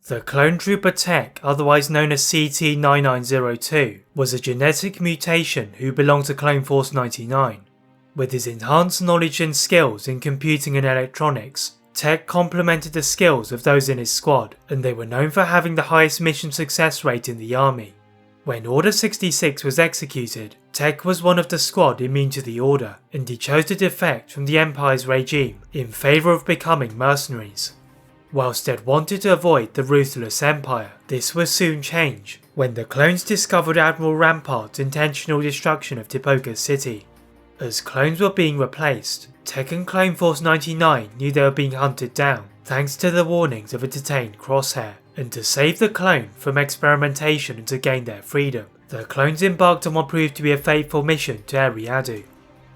The clone trooper Tech, otherwise known as CT-9902, was a genetic mutation who belonged to Clone Force 99. With his enhanced knowledge and skills in computing and electronics, Tech complemented the skills of those in his squad, and they were known for having the highest mission success rate in the army. When Order 66 was executed, Tech was one of the squad immune to the Order, and he chose to defect from the Empire's regime in favour of becoming mercenaries. Whilst Ted wanted to avoid the ruthless Empire, this would soon change when the clones discovered Admiral Rampart's intentional destruction of Tipoca City. As clones were being replaced, Tech and Clone Force 99 knew they were being hunted down thanks to the warnings of a detained Crosshair, and to save the clone from experimentation and to gain their freedom, the clones embarked on what proved to be a fateful mission to Eriadu.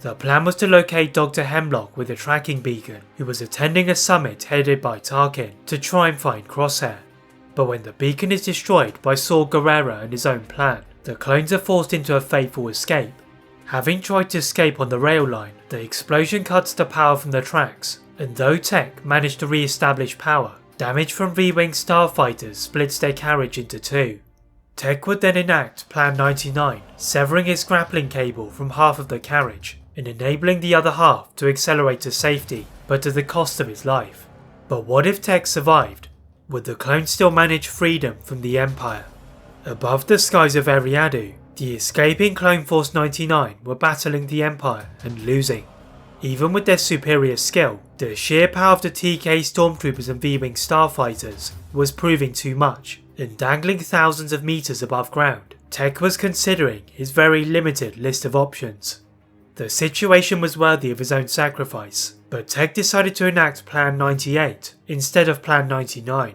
The plan was to locate Dr. Hemlock with a tracking beacon, who was attending a summit headed by Tarkin to try and find Crosshair. But when the beacon is destroyed by Saw Gerrera and his own plan, the clones are forced into a fateful escape. Having tried to escape on the rail line, the explosion cuts the power from the tracks, and though Tech managed to re-establish power, damage from V-Wing starfighters splits their carriage into two. Tech would then enact Plan 99, severing its grappling cable from half of the carriage, and enabling the other half to accelerate to safety, but at the cost of his life. But what if Tech survived? Would the clone still manage freedom from the Empire? Above the skies of Eriadu, the escaping Clone Force 99 were battling the Empire and losing. Even with their superior skill, the sheer power of the TK stormtroopers and V-Wing starfighters was proving too much, and dangling thousands of meters above ground, Tech was considering his very limited list of options. The situation was worthy of his own sacrifice, but Tech decided to enact Plan 98 instead of Plan 99.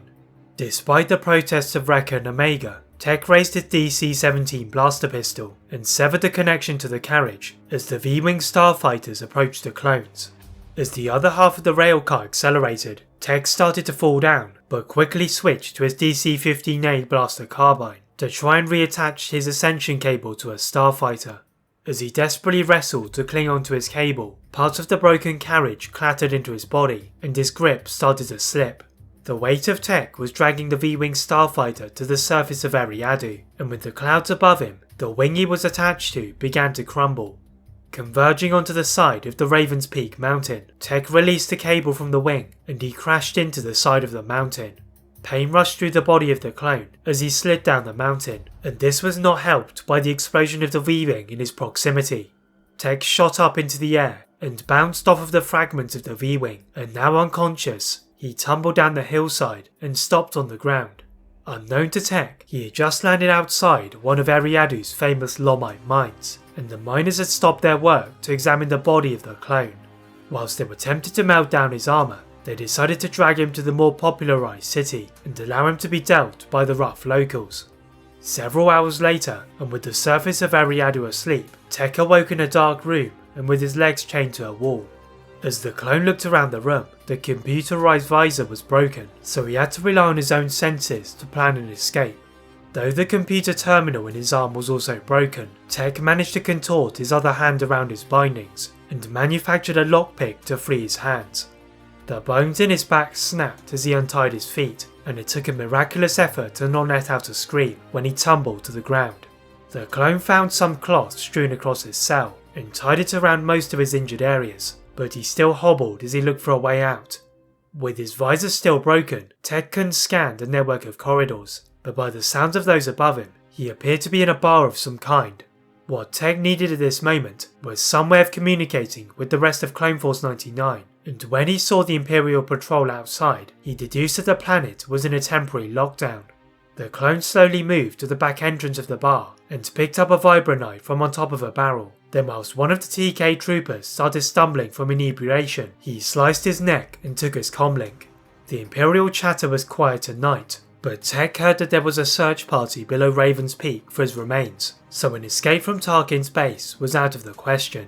Despite the protests of Wrecker and Omega, Tech raised his DC-17 blaster pistol and severed the connection to the carriage as the V-Wing starfighters approached the clones. As the other half of the railcar accelerated, Tech started to fall down, but quickly switched to his DC-15A blaster carbine to try and reattach his ascension cable to a starfighter. As he desperately wrestled to cling onto his cable, parts of the broken carriage clattered into his body and his grip started to slip. The weight of Tech was dragging the V-Wing starfighter to the surface of Eriadu, and with the clouds above him, the wing he was attached to began to crumble. Converging onto the side of the Raven's Peak mountain, Tech released the cable from the wing and he crashed into the side of the mountain. Pain rushed through the body of the clone as he slid down the mountain, and this was not helped by the explosion of the V-Wing in his proximity. Tech shot up into the air and bounced off of the fragments of the V-Wing, and now unconscious, he tumbled down the hillside and stopped on the ground. Unknown to Tech, he had just landed outside one of Eriadu's famous Lomite mines, and the miners had stopped their work to examine the body of the clone. Whilst they were tempted to melt down his armour, they decided to drag him to the more popularised city and allow him to be dealt by the rough locals. Several hours later, and with the surface of Eriadu asleep, Tech awoke in a dark room and with his legs chained to a wall. As the clone looked around the room, the computerised visor was broken, so he had to rely on his own senses to plan an escape. Though the computer terminal in his arm was also broken, Tech managed to contort his other hand around his bindings and manufactured a lockpick to free his hands. The bones in his back snapped as he untied his feet, and it took a miraculous effort to not let out a scream when he tumbled to the ground. The clone found some cloth strewn across his cell and tied it around most of his injured areas, but he still hobbled as he looked for a way out. With his visor still broken, Tech couldn't scan the network of corridors, but by the sounds of those above him, he appeared to be in a bar of some kind. What Tech needed at this moment was some way of communicating with the rest of Clone Force 99, and when he saw the Imperial patrol outside, he deduced that the planet was in a temporary lockdown. The clone slowly moved to the back entrance of the bar and picked up a vibronite from on top of a barrel. Then whilst one of the TK troopers started stumbling from inebriation, he sliced his neck and took his comlink. The Imperial chatter was quiet at night, but Tech heard that there was a search party below Raven's Peak for his remains, so an escape from Tarkin's base was out of the question.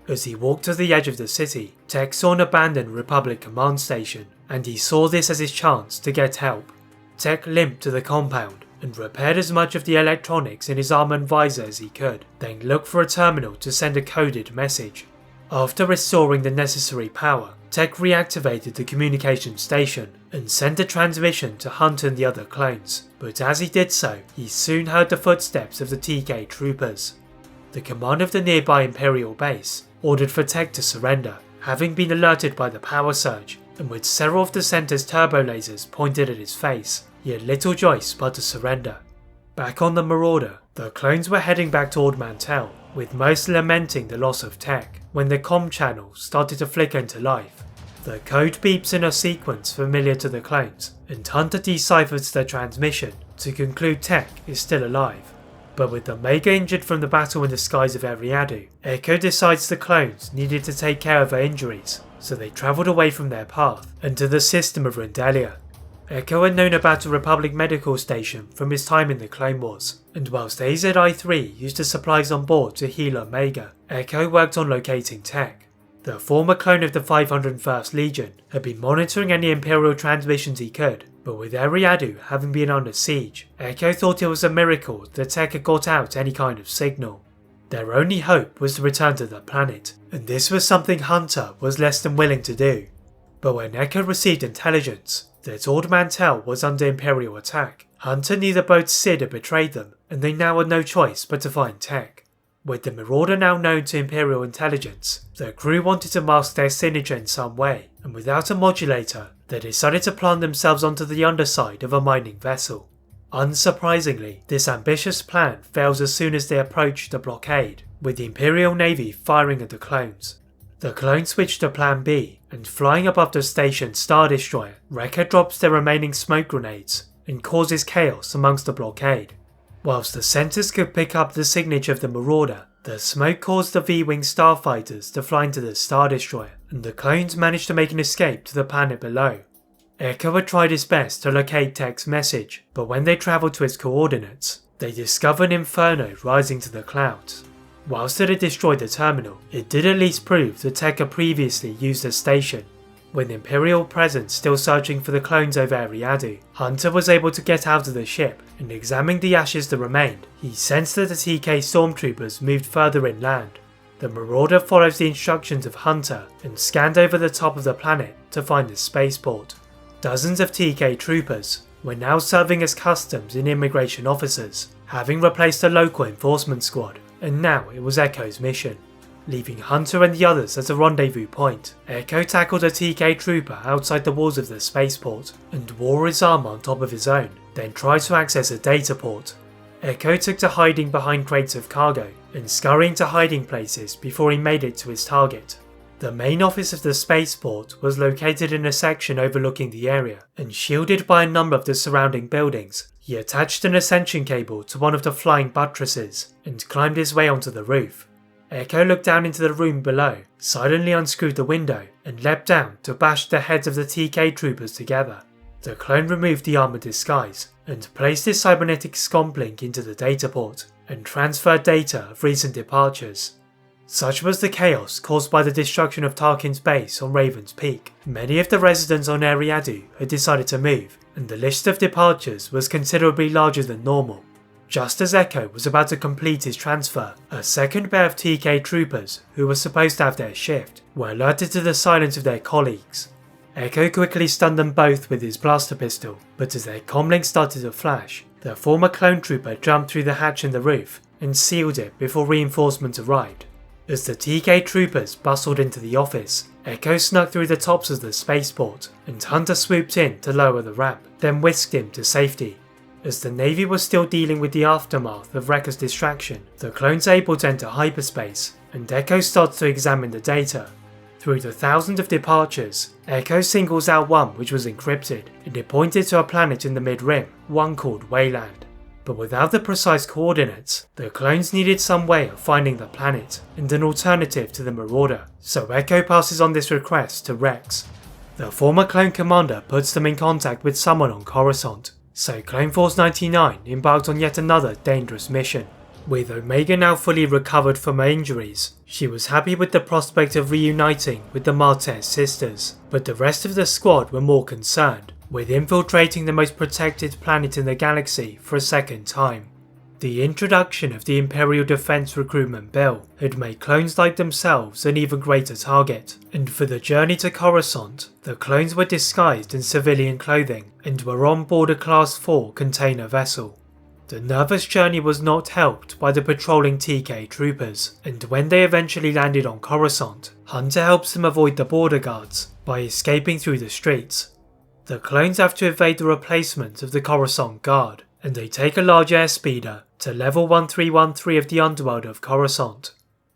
As he walked to the edge of the city, Tech saw an abandoned Republic command station, and he saw this as his chance to get help. Tech limped to the compound and repaired as much of the electronics in his armor and visor as he could, then looked for a terminal to send a coded message. After restoring the necessary power, Tech reactivated the communication station and sent a transmission to Hunter and the other clones, but as he did so, he soon heard the footsteps of the TK troopers. The command of the nearby Imperial base ordered for Tech to surrender, having been alerted by the power surge, and with several of the center's turbo lasers pointed at his face, he had little choice but to surrender. Back on the Marauder, the clones were heading back toward Mantell, with most lamenting the loss of Tech, when the comm channel started to flicker into life. The code beeps in a sequence familiar to the clones, and Hunter deciphers the transmission to conclude Tech is still alive. But with the Mega injured from the battle in the skies of Eriadu, Echo decides the clones needed to take care of her injuries, so they travelled away from their path and to the system of Rendelia. Echo had known about a Republic medical station from his time in the Clone Wars, and whilst AZI-3 used the supplies on board to heal Omega, Echo worked on locating Tech. The former clone of the 501st Legion had been monitoring any Imperial transmissions he could, but with Eriadu having been under siege, Echo thought it was a miracle that Tech had got out any kind of signal. Their only hope was to return to the planet, and this was something Hunter was less than willing to do. But when Echo received intelligence that Ord Mantell was under Imperial attack, Hunter knew that both Sid had betrayed them, and they now had no choice but to find Tech. With the Marauder now known to Imperial intelligence, the crew wanted to mask their signature in some way, and without a modulator, they decided to plant themselves onto the underside of a mining vessel. Unsurprisingly, this ambitious plan fails as soon as they approach the blockade, with the Imperial Navy firing at the clones. The clones switch to Plan B, and flying above the station's Star Destroyer, Wrecker drops their remaining smoke grenades and causes chaos amongst the blockade. Whilst the centers could pick up the signature of the Marauder, the smoke caused the V-Wing starfighters to fly into the Star Destroyer, and the clones managed to make an escape to the planet below. Echo had tried his best to locate Tech's message, but when they travelled to its coordinates, they discovered an inferno rising to the clouds. Whilst it had destroyed the terminal, it did at least prove that Tech had previously used the station. With the Imperial presence still searching for the clones over Eriadu, Hunter was able to get out of the ship, and examining the ashes that remained, he sensed that the TK stormtroopers moved further inland. The Marauder follows the instructions of Hunter and scanned over the top of the planet to find the spaceport. Dozens of TK troopers were now serving as customs and immigration officers, having replaced the local enforcement squad, and now it was Echo's mission. Leaving Hunter and the others at a rendezvous point, Echo tackled a TK trooper outside the walls of the spaceport and wore his armor on top of his own, then tried to access a data port. Echo took to hiding behind crates of cargo and scurrying to hiding places before he made it to his target. The main office of the spaceport was located in a section overlooking the area, and shielded by a number of the surrounding buildings, he attached an ascension cable to one of the flying buttresses and climbed his way onto the roof. Echo looked down into the room below, silently unscrewed the window, and leapt down to bash the heads of the TK troopers together. The clone removed the armoured disguise and placed his cybernetic scomp link into the data port and transferred data of recent departures. Such was the chaos caused by the destruction of Tarkin's base on Raven's Peak. Many of the residents on Eriadu had decided to move, and the list of departures was considerably larger than normal. Just as Echo was about to complete his transfer, a second pair of TK troopers, who were supposed to have their shift, were alerted to the silence of their colleagues. Echo quickly stunned them both with his blaster pistol, but as their comlink started to flash, the former clone trooper jumped through the hatch in the roof and sealed it before reinforcements arrived. As the TK troopers bustled into the office, Echo snuck through the tops of the spaceport, and Hunter swooped in to lower the ramp, then whisked him to safety. As the Navy was still dealing with the aftermath of Wrecker's distraction, the clones able to enter hyperspace, and Echo starts to examine the data. Through the thousands of departures, Echo singles out one which was encrypted, and it pointed to a planet in the mid-rim, one called Wayland. But without the precise coordinates, the clones needed some way of finding the planet, and an alternative to the Marauder, so Echo passes on this request to Rex. The former clone commander puts them in contact with someone on Coruscant, so Clone Force 99 embarked on yet another dangerous mission. With Omega now fully recovered from her injuries, she was happy with the prospect of reuniting with the Martez sisters, but the rest of the squad were more concerned with infiltrating the most protected planet in the galaxy for a second time. The introduction of the Imperial Defense Recruitment Bill had made clones like themselves an even greater target, and for the journey to Coruscant, the clones were disguised in civilian clothing and were on board a Class 4 container vessel. The nervous journey was not helped by the patrolling TK troopers, and when they eventually landed on Coruscant, Hunter helps them avoid the border guards by escaping through the streets. The clones have to evade the replacement of the Coruscant Guard, and they take a large airspeeder to level 1313 of the underworld of Coruscant.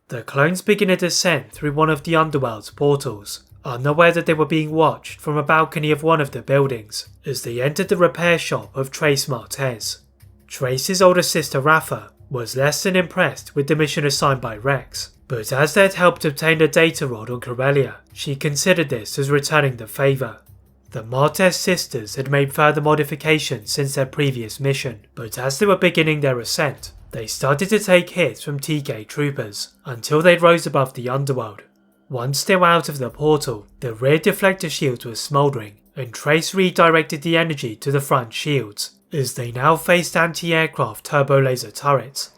The clones begin a descent through one of the underworld's portals, unaware that they were being watched from a balcony of one of the buildings, as they entered the repair shop of Trace Martez. Trace's older sister Rafa was less than impressed with the mission assigned by Rex, but as they had helped obtain a data rod on Corellia, she considered this as returning the favour. The Martez sisters had made further modifications since their previous mission, but as they were beginning their ascent, they started to take hits from TK troopers until they rose above the underworld. Once they were out of the portal, the rear deflector shields were smouldering, and Trace redirected the energy to the front shields, as they now faced anti-aircraft turbo laser turrets.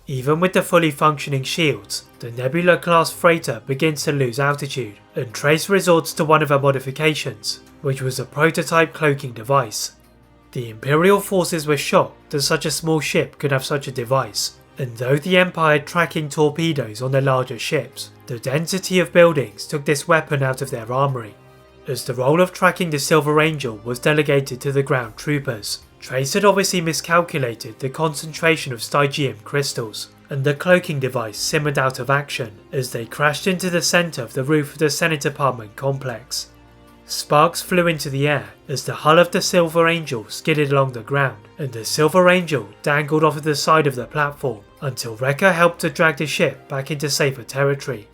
Even with the fully functioning shields, the Nebula-class freighter begins to lose altitude, and Trace resorts to one of her modifications, which was a prototype cloaking device. The Imperial forces were shocked that such a small ship could have such a device, and though the Empire had tracking torpedoes on their larger ships, the density of buildings took this weapon out of their armoury. As the role of tracking the Silver Angel was delegated to the ground troopers, Trace had obviously miscalculated the concentration of Stygium crystals, and the cloaking device simmered out of action as they crashed into the centre of the roof of the Senate Apartment complex. Sparks flew into the air as the hull of the Silver Angel skidded along the ground, and the Silver Angel dangled off of the side of the platform until Wrecker helped to drag the ship back into safer territory.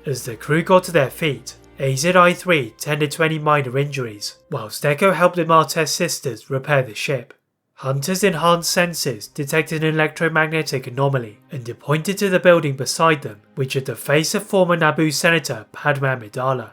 As the crew got to their feet, AZI-3 tended to any minor injuries, whilst Echo helped the Martez sisters repair the ship. Hunter's enhanced senses detected an electromagnetic anomaly and pointed to the building beside them, which had the face of former Naboo Senator Padme Amidala.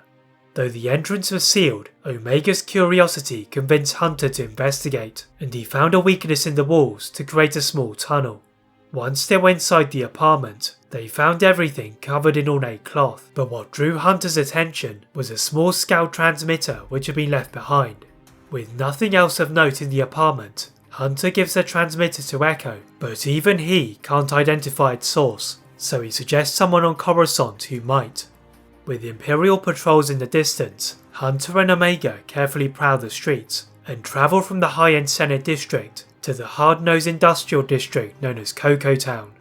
Though the entrance was sealed, Omega's curiosity convinced Hunter to investigate, and he found a weakness in the walls to create a small tunnel. Once they were inside the apartment, they found everything covered in ornate cloth, but what drew Hunter's attention was a small scout transmitter which had been left behind. With nothing else of note in the apartment, Hunter gives the transmitter to Echo, but even he can't identify its source, so he suggests someone on Coruscant who might. With Imperial patrols in the distance, Hunter and Omega carefully prowl the streets and travel from the high-end Senate district to the hard-nosed industrial district known as Cocoa Town.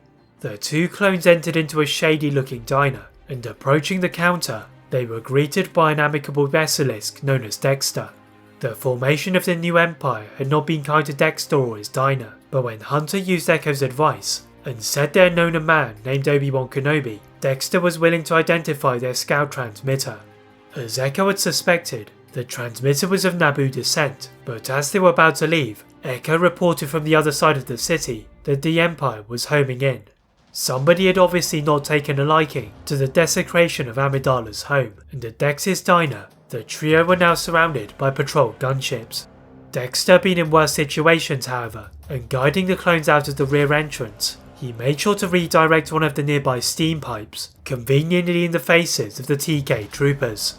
The two clones entered into a shady-looking diner, and approaching the counter, they were greeted by an amicable basilisk known as Dexter. The formation of the new empire had not been kind to Dexter or his diner, but when Hunter used Echo's advice and said they had known a man named Obi-Wan Kenobi, Dexter was willing to identify their scout transmitter. As Echo had suspected, the transmitter was of Naboo descent, but as they were about to leave, Echo reported from the other side of the city that the Empire was homing in. Somebody had obviously not taken a liking to the desecration of Amidala's home, and at Dex's diner, the trio were now surrounded by patrol gunships. Dexter had been in worse situations, however, and guiding the clones out of the rear entrance, he made sure to redirect one of the nearby steam pipes, conveniently in the faces of the TK troopers.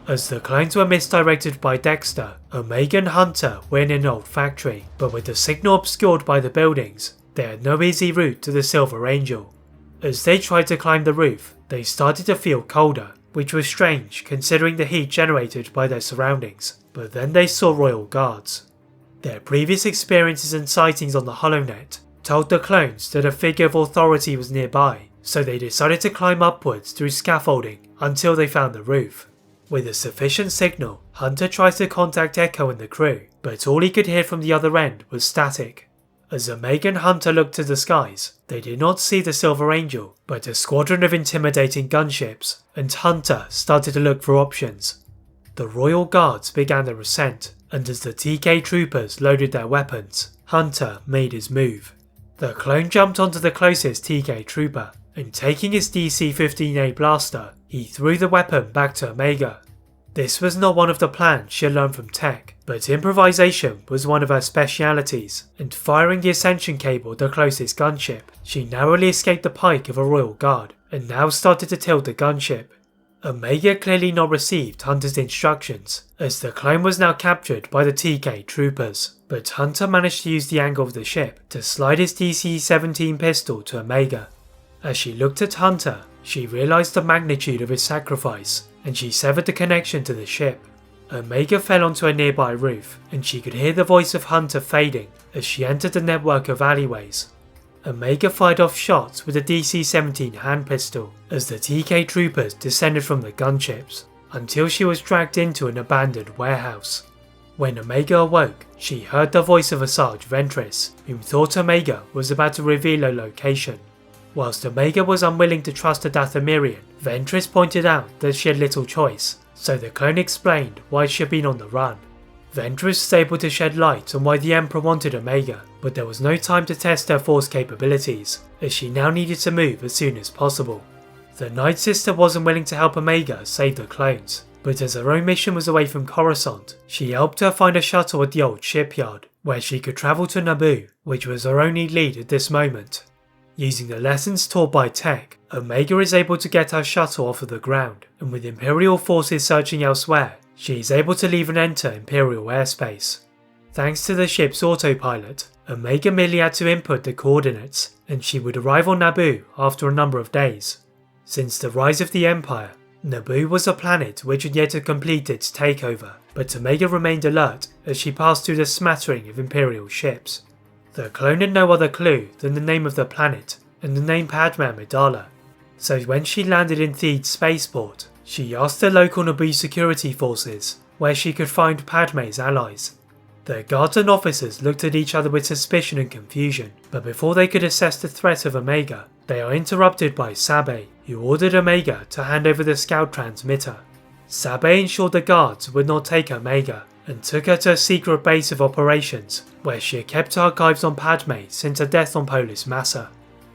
As the clones were misdirected by Dexter, Omega and Hunter were in an old factory, but with the signal obscured by the buildings, they had no easy route to the Silver Angel. As they tried to climb the roof, they started to feel colder, which was strange considering the heat generated by their surroundings, but then they saw Royal Guards. Their previous experiences and sightings on the HoloNet told the clones that a figure of authority was nearby, so they decided to climb upwards through scaffolding until they found the roof. With a sufficient signal, Hunter tries to contact Echo and the crew, but all he could hear from the other end was static. As Omega and Hunter looked to the skies, they did not see the Silver Angel, but a squadron of intimidating gunships, and Hunter started to look for options. The Royal Guards began their ascent, and as the TK troopers loaded their weapons, Hunter made his move. The clone jumped onto the closest TK trooper, and taking his DC-15A blaster, he threw the weapon back to Omega. This was not one of the plans she had learned from Tech, but improvisation was one of her specialities, and firing the ascension cable at the closest gunship, she narrowly escaped the pike of a royal guard, and now started to tilt the gunship. Omega clearly not received Hunter's instructions, as the clone was now captured by the TK troopers, but Hunter managed to use the angle of the ship to slide his DC-17 pistol to Omega. As she looked at Hunter, she realised the magnitude of his sacrifice, and she severed the connection to the ship. Omega fell onto a nearby roof, and she could hear the voice of Hunter fading as she entered the network of alleyways. Omega fired off shots with a DC-17 hand pistol as the TK troopers descended from the gunships, until she was dragged into an abandoned warehouse. When Omega awoke, she heard the voice of Asajj Ventress, whom thought Omega was about to reveal her location. Whilst Omega was unwilling to trust a Dathomirian, Ventress pointed out that she had little choice, so the clone explained why she had been on the run. Ventress was able to shed light on why the Emperor wanted Omega, but there was no time to test her force capabilities, as she now needed to move as soon as possible. The Night Sister wasn't willing to help Omega save the clones, but as her own mission was away from Coruscant, she helped her find a shuttle at the old shipyard, where she could travel to Naboo, which was her only lead at this moment. Using the lessons taught by Tech, Omega is able to get her shuttle off of the ground, and with Imperial forces searching elsewhere, she is able to leave and enter Imperial airspace. Thanks to the ship's autopilot, Omega merely had to input the coordinates, and she would arrive on Naboo after a number of days. Since the rise of the Empire, Naboo was a planet which had yet to complete its takeover, but Omega remained alert as she passed through the smattering of Imperial ships. The clone had no other clue than the name of the planet and the name Padme Amidala, so when she landed in Theed's spaceport, she asked the local Naboo security forces where she could find Padme's allies. The guards and officers looked at each other with suspicion and confusion, but before they could assess the threat of Omega, they are interrupted by Sabe, who ordered Omega to hand over the scout transmitter. Sabe ensured the guards would not take Omega, and took her to a secret base of operations, where she had kept archives on Padme since her death on Polis Massa.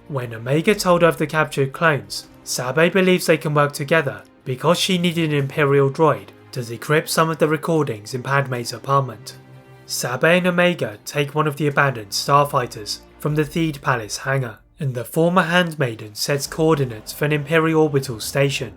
When Omega told her of the captured clones, Sabe believes they can work together because she needed an Imperial droid to decrypt some of the recordings in Padme's apartment. Sabe and Omega take one of the abandoned starfighters from the Theed Palace hangar, and the former handmaiden sets coordinates for an Imperial orbital station.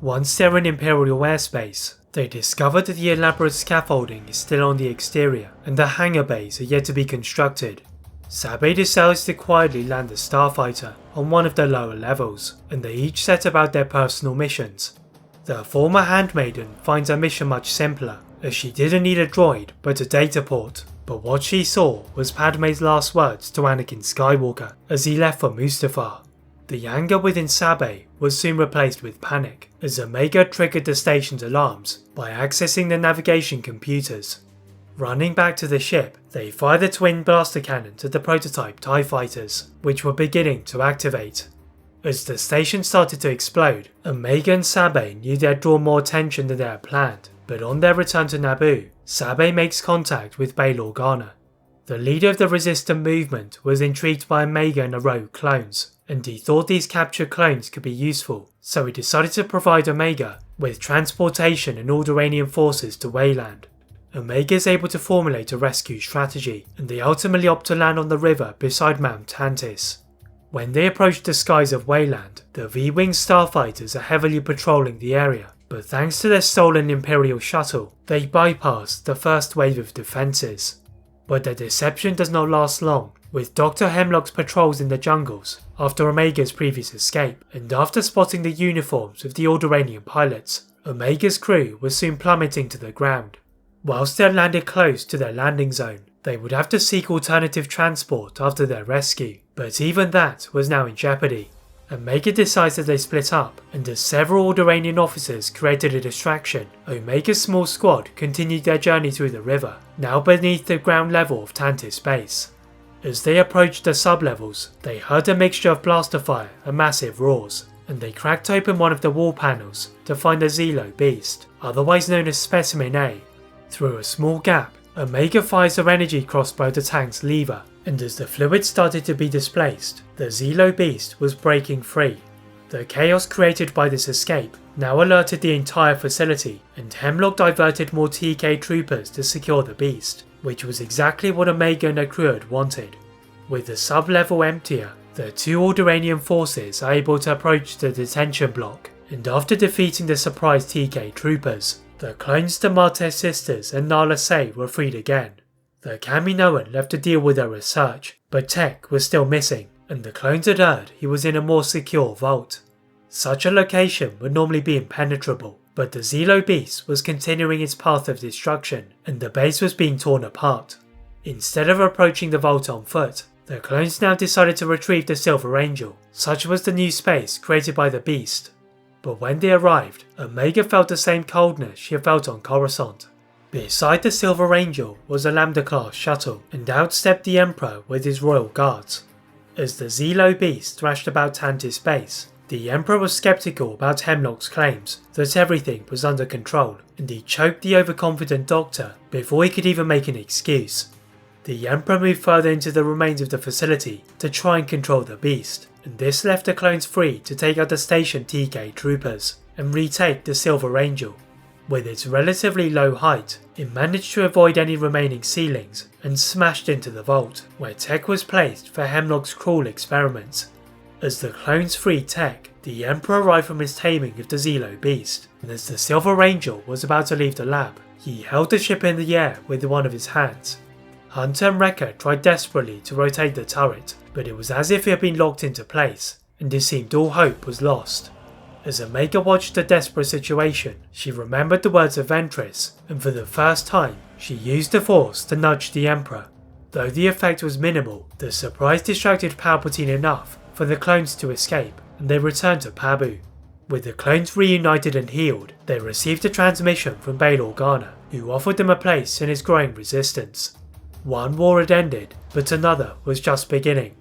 Once they're in Imperial airspace, they discover that the elaborate scaffolding is still on the exterior and the hangar bays are yet to be constructed. Sabe decides to quietly land the starfighter on one of the lower levels, and they each set about their personal missions. The former handmaiden finds her mission much simpler, as she didn't need a droid but a data port, but what she saw was Padme's last words to Anakin Skywalker as he left for Mustafar. The anger within Sabe was soon replaced with panic, as Omega triggered the station's alarms by accessing the navigation computers. Running back to the ship, they fire the twin blaster cannons at the prototype TIE fighters, which were beginning to activate. As the station started to explode, Omega and Sabe knew they had drawn more attention than they had planned, but on their return to Naboo, Sabe makes contact with Bail Organa. The leader of the resistant movement was intrigued by Omega and the rogue clones, and he thought these captured clones could be useful, so he decided to provide Omega with transportation and Alderaanian forces to Wayland. Omega is able to formulate a rescue strategy, and they ultimately opt to land on the river beside Mount Tantiss. When they approach the skies of Wayland, the V-Wing starfighters are heavily patrolling the area, but thanks to their stolen Imperial shuttle, they bypass the first wave of defences. But their deception does not last long, with Dr. Hemlock's patrols in the jungles after Omega's previous escape, and after spotting the uniforms of the Alderaanian pilots, Omega's crew was soon plummeting to the ground. Whilst they had landed close to their landing zone, they would have to seek alternative transport after their rescue, but even that was now in jeopardy. Omega decides that they split up, and as several Alderaanian officers created a distraction, Omega's small squad continued their journey through the river, now beneath the ground level of Tantiss base. As they approached the sublevels, they heard a mixture of blaster fire and massive roars, and they cracked open one of the wall panels to find the Zelo beast, otherwise known as Specimen A. Through a small gap, Omega fires her energy crossbow at the tank's lever, and as the fluid started to be displaced, the Zelo beast was breaking free. The chaos created by this escape now alerted the entire facility, and Hemlock diverted more TK troopers to secure the beast, which was exactly what Omega and her crew had wanted. With the sub-level emptier, the two Alderaanian forces are able to approach the detention block, and after defeating the surprise TK troopers, the clones to Martez sisters and Nala Se were freed again. The Kaminoan left to deal with their research, but Tech was still missing, and the clones had heard he was in a more secure vault. Such a location would normally be impenetrable, but the Zelo beast was continuing its path of destruction, and the base was being torn apart. Instead of approaching the vault on foot, the clones now decided to retrieve the Silver Angel. Such was the new space created by the beast. But when they arrived, Omega felt the same coldness she had felt on Coruscant. Beside the Silver Angel was a Lambda-class shuttle, and out stepped the Emperor with his royal guards. As the Zelo beast thrashed about Tantiss base, the Emperor was skeptical about Hemlock's claims that everything was under control, and he choked the overconfident doctor before he could even make an excuse. The Emperor moved further into the remains of the facility to try and control the beast, and this left the clones free to take out the station TK troopers and retake the Silver Angel. With its relatively low height, it managed to avoid any remaining ceilings and smashed into the vault, where Tech was placed for Hemlock's cruel experiments. As the clones freed Tech, the Emperor arrived from his taming of the Zelo beast, and as the Silver Angel was about to leave the lab, he held the ship in the air with one of his hands. Hunter and Wrecker tried desperately to rotate the turret, but it was as if it had been locked into place, and it seemed all hope was lost. As Omega watched the desperate situation, she remembered the words of Ventress, and for the first time, she used the Force to nudge the Emperor. Though the effect was minimal, the surprise distracted Palpatine enough for the clones to escape, and they returned to Pabu. With the clones reunited and healed, they received a transmission from Bail Organa, who offered them a place in his growing resistance. One war had ended, but another was just beginning.